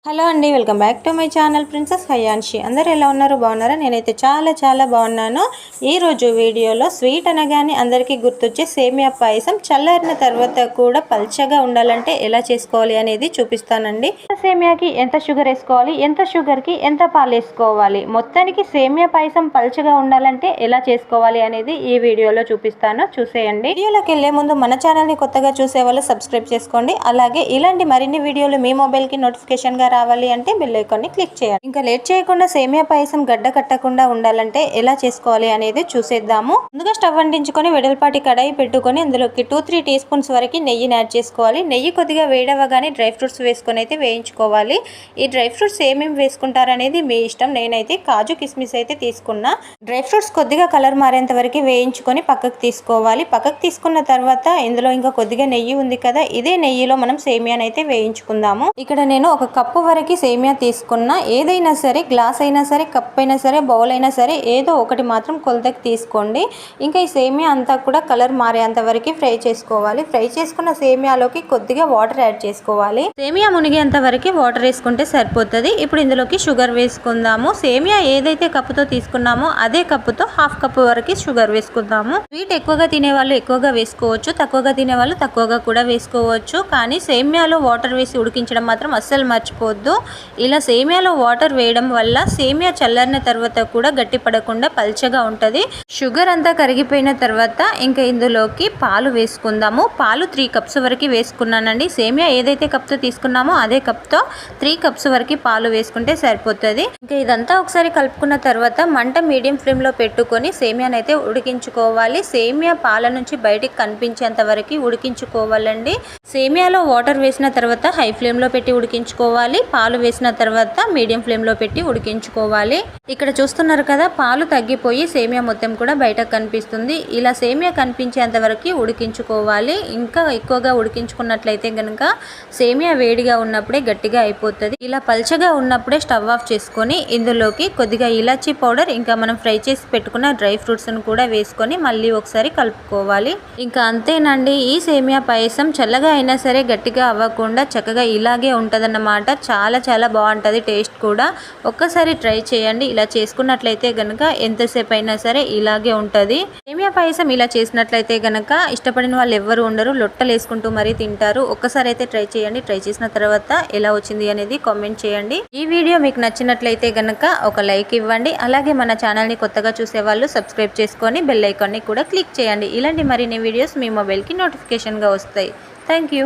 Hello అండి, welcome back to my channel princess Hayanshi. అందరూ ఎలా ఉన్నారు? బాగున్నారా? నేనైతే చాలా బాగున్నాను. ఈరోజు వీడియోలో స్వీట్ అనగానే అందరికీ గుర్తొచ్చే సేమియా పాయసం చల్లారిన తర్వాత కూడా పల్చగా ఉండాలంటే ఎలా చేసుకోవాలి అనేది చూపిస్తానండి. సేమియాకి ఎంత షుగర్ వేసుకోవాలి, ఎంత షుగర్కి ఎంత పాలు వేసుకోవాలి, మొత్తానికి సేమియా పాయసం పల్చగా ఉండాలంటే ఎలా చేసుకోవాలి అనేది ఈ వీడియోలో చూపిస్తాను, చూసేయండి. వీడియోలోకి వెళ్ళే ముందు మన ఛానల్ని కొత్తగా చూసే వాళ్ళు సబ్స్క్రైబ్ చేసుకోండి. అలాగే ఇలాంటి మరిన్ని వీడియోలు మీ మొబైల్కి నోటిఫికేషన్గా రావాలి అంటే బెల్ ఐకాన్ని క్లిక్ చేయాలి. ఇంకా లేట్ చేయకుండా సేమియా పాయసం గడ్డ కట్టకుండా ఉండాలంటే ఎలా చేసుకోవాలి అనేది చూసేద్దాము. ముందుగా స్టవ్ అంటించుకొని వెడల్పాటి కడాయి పెట్టుకొని అందులోకి 2-3 టీ స్పూన్స్ వరకు నెయ్యిని యాడ్ చేసుకోవాలి. నెయ్యి కొద్దిగా వేడవగానే డ్రై ఫ్రూట్స్ వేసుకొని అయితే వేయించుకోవాలి. ఈ డ్రై ఫ్రూట్స్ ఏమేమి వేసుకుంటారనేది మీ ఇష్టం. నేనైతే కాజు కిస్మిస్ అయితే తీసుకున్నా. డ్రై ఫ్రూట్స్ కొద్దిగా కలర్ మారేంత వరకు వేయించుకొని పక్కకు తీసుకోవాలి. పక్కకు తీసుకున్న తర్వాత ఇందులో ఇంకా కొద్దిగా నెయ్యి ఉంది కదా, ఇదే నెయ్యిలో మనం సేమియాని అయితే వేయించుకుందాము. ఇక్కడ నేను ఒక కప్పు వరకు సేమియా తీసుకున్నా. ఏదైనా సరే, గ్లాస్ అయినా సరే, కప్ అయినా సరే, బౌల్ అయినా సరే, ఏదో ఒకటి మాత్రం కొలతకి తీసుకోండి. ఇంకా ఈ సేమియా అంతా కూడా కలర్ మారేంత వరకు ఫ్రై చేసుకోవాలి. ఫ్రై చేసుకున్న సేమియాలోకి కొద్దిగా వాటర్ యాడ్ చేసుకోవాలి. సేమియా మునిగేంత వరకు వాటర్ వేసుకుంటే సరిపోతుంది. ఇప్పుడు ఇందులోకి షుగర్ వేసుకుందాము. సేమియా ఏదైతే కప్పుతో తీసుకున్నామో అదే కప్పుతో హాఫ్ కప్ వరకు షుగర్ వేసుకుందాము. స్వీట్ ఎక్కువగా తినే వాళ్ళు ఎక్కువగా వేసుకోవచ్చు, తక్కువగా తినే వాళ్ళు తక్కువగా కూడా వేసుకోవచ్చు. కానీ సేమియాలో వాటర్ వేసి ఉడికించడం మాత్రం అస్సలు మర్చిపోవద్దు. ఇలా సేమియాలో వాటర్ వేయడం వల్ల సేమియా చల్లారిన తర్వాత కూడా గట్టి పడకుండా పల్చగా ఉంటుంది. షుగర్ అంతా కరిగిపోయిన తర్వాత ఇంకా ఇందులోకి పాలు వేసుకుందాము. పాలు 3 కప్స్ వరకు వేసుకున్నానండి. సేమియా ఏదైతే కప్తో తీసుకున్నామో అదే కప్తో 3 కప్స్ వరకు పాలు వేసుకుంటే సరిపోతుంది. ఇంకా ఇదంతా ఒకసారి కలుపుకున్న తర్వాత మంట మీడియం ఫ్లేమ్లో పెట్టుకొని సేమియాని అయితే ఉడికించుకోవాలి. సేమియా పాల నుంచి బయటికి కనిపించేంత వరకు ఉడికించుకోవాలండి. సేమియాలో వాటర్ వేసిన తర్వాత హై ఫ్లేమ్లో పెట్టి ఉడికించుకోవాలి. పాలు వేసిన తర్వాత మీడియం ఫ్లేమ్లో పెట్టి ఉడికించుకోవాలి. ఇక్కడ చూస్తున్నారు కదా, పాలు తగ్గిపోయి సేమియా మొత్తం కూడా బయటకు కనిపిస్తుంది. ఇలా సేమియా కనిపించేంత వరకు ఉడికించుకోవాలి. ఇంకా ఎక్కువగా ఉడికించుకున్నట్లయితే కనుక సేమియా వేడిగా ఉన్నప్పుడే గట్టిగా అయిపోతుంది. ఇలా పల్చగా ఉన్నప్పుడే స్టవ్ ఆఫ్ చేసుకొని ఇందులోకి కొద్దిగా ఇలాచీ పౌడర్, ఇంకా మనం ఫ్రై చేసి పెట్టుకున్న డ్రై ఫ్రూట్స్ను కూడా వేసుకొని మళ్ళీ ఒకసారి కలుపుకోవాలి. ఇంకా అంతేనండి. ఈ సేమియా పాయసం చల్లగా అయినా సరే గట్టిగా అవ్వకుండా చక్కగా ఇలాగే ఉంటుందన్నమాట. చాలా బాగుంటుంది. టేస్ట్ కూడా ఒక్కసారి ట్రై చేయండి. ఇలా చేసుకున్నట్లయితే గనక ఎంతసేపు అయినా సరే ఇలాగే ఉంటుంది. సేమియా పాయసం ఇలా చేసినట్లయితే గనక ఇష్టపడిన వాళ్ళు ఎవ్వరు ఉండరు, లొట్టలు వేసుకుంటూ మరీ తింటారు. ఒక్కసారి అయితే ట్రై చేయండి. ట్రై చేసిన తర్వాత ఎలా వచ్చింది అనేది కామెంట్ చేయండి. ఈ వీడియో మీకు నచ్చినట్లయితే గనక ఒక లైక్ ఇవ్వండి. అలాగే మన ఛానల్ని కొత్తగా చూసే వాళ్ళు సబ్స్క్రైబ్ చేసుకొని బెల్ ఐకాన్ని కూడా క్లిక్ చేయండి. ఇలాంటి మరిన్ని వీడియోస్ మీ మొబైల్కి నోటిఫికేషన్గా వస్తాయి. Thank you.